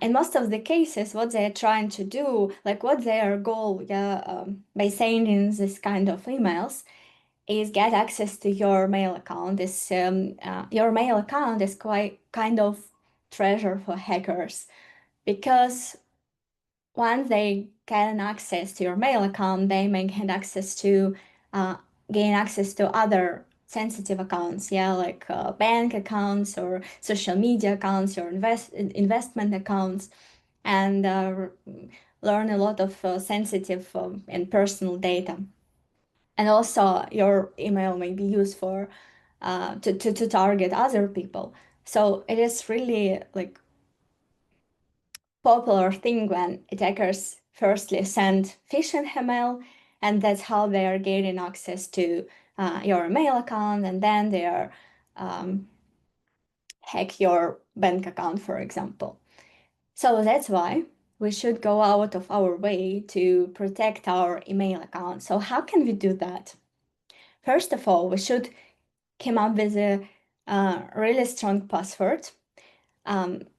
in most of the cases, what they're trying to do, like what their goal, by sending this kind of emails, is get access to your mail account. Your mail account is quite kind of treasure for hackers, because once they gain access to your mail account, they may uh, gain access to other sensitive accounts, like bank accounts or social media accounts or investment accounts, and learn a lot of sensitive and personal data. And also, your email may be used for to target other people. So it is really like popular thing when attackers firstly send phishing email, and that's how they are gaining access to your mail account, and then they are um, hack your bank account, for example. So that's why we should go out of our way to protect our email account. So how can we do that? First of all, we should come up with a really strong password.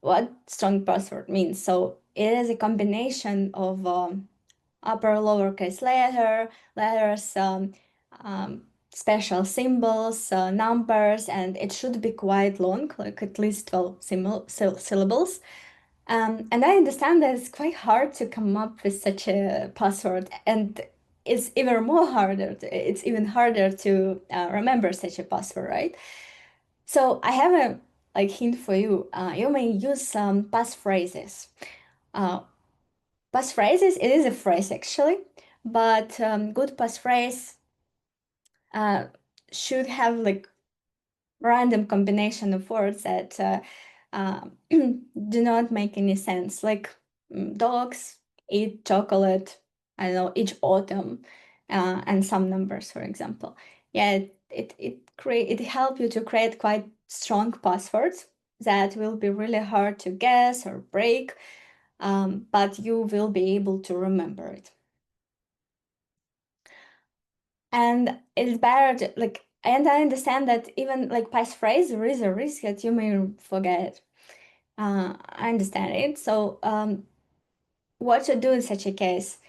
What strong password means? So it is a combination of upper lowercase letters, special symbols, numbers, and it should be quite long, like at least 12 syllables. And I understand that it's quite hard to come up with such a password, and it's even harder to remember such a password, right? So I have a like hint for you. You may use some passphrases. Uh, Passphrases, it is a phrase actually, but good passphrase uh, should have like random combination of words that do not make any sense, like dogs eat chocolate, I don't know, each autumn, and some numbers, for example. Yeah, it help you to create quite strong passwords that will be really hard to guess or break, but you will be able to remember it. And it's better to, like, and I understand that even like passphrase, there is a risk that you may forget. I understand it. So, what to do in such a case?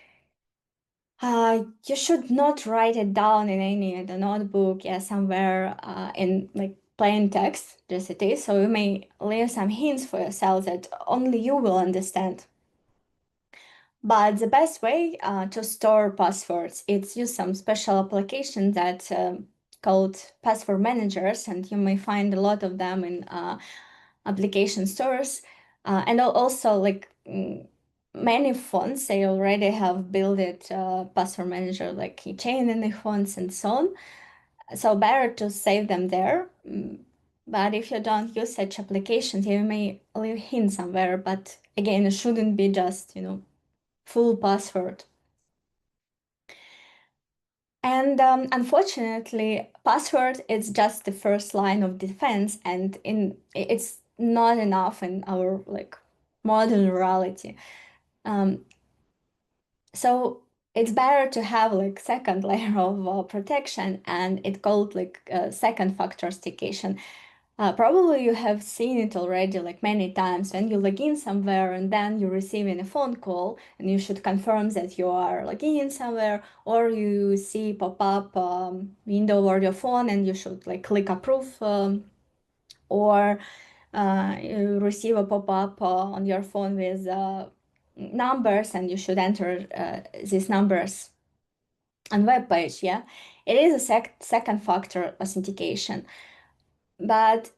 You should not write it down in any the notebook, somewhere in like plain text, just it is. So you may leave some hints for yourself that only you will understand. But the best way to store passwords is use some special application that called password managers, and you may find a lot of them in application stores. And also, like many phones, they already have built it password manager, like keychain in the phones and so on. So better to save them there. But if you don't use such applications, you may leave hints somewhere. But again, it shouldn't be just, full password. And unfortunately, password is just the first line of defense, and it's not enough in our like modern reality. Um, so it's better to have like second layer of protection, and it's called like second factor authentication. Probably you have seen it already like many times when you log in somewhere and then you're receiving a phone call and you should confirm that you are logging in somewhere, or you see pop-up window or your phone and you should like click approve, or you receive a pop-up on your phone with numbers and you should enter these numbers on web page. Yeah, it is a second factor authentication, but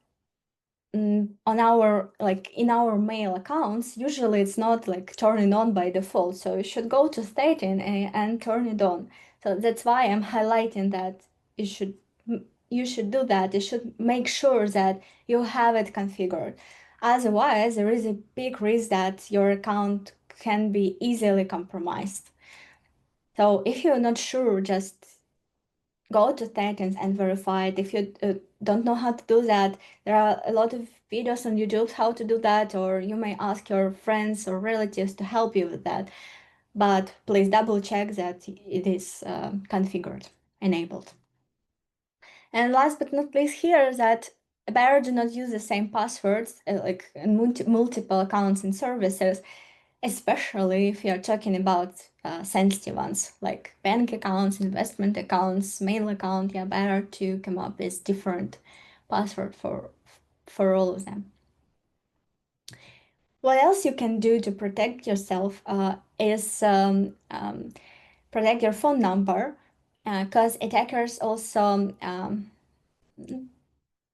on our like in our mail accounts, usually it's not like turning on by default, so you should go to setting and turn it on. So that's why I'm highlighting that you should you should do that. You should make sure that you have it configured. Otherwise, there is a big risk that your account can be easily compromised. So if you're not sure, just go to settings and verify it. If you don't know how to do that, there are a lot of videos on YouTube how to do that, or you may ask your friends or relatives to help you with that. But please double check that it is configured, enabled. And last but not least, here that better do not use the same passwords like in multiple accounts and services, especially if you're talking about sensitive ones like bank accounts, investment accounts, mail account. Yeah, better to come up with different password for all of them. What else you can do to protect yourself is protect your phone number, because attackers also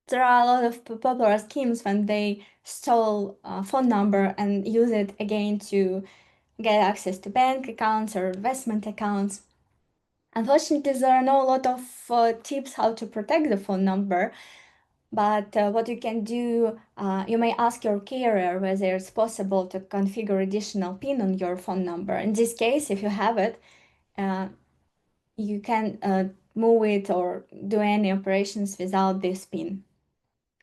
there are a lot of popular schemes when they stole a phone number and use it again to get access to bank accounts or investment accounts. Unfortunately, there are no lot of tips how to protect the phone number, but what you can do, you may ask your carrier whether it's possible to configure additional PIN on your phone number. In this case, if you have it, uh, you can move it or do any operations without this PIN.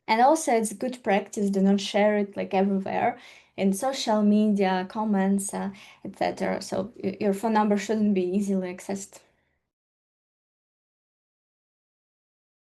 And also, it's good practice, do not share it like everywhere in social media, comments, etc. So your phone number shouldn't be easily accessed.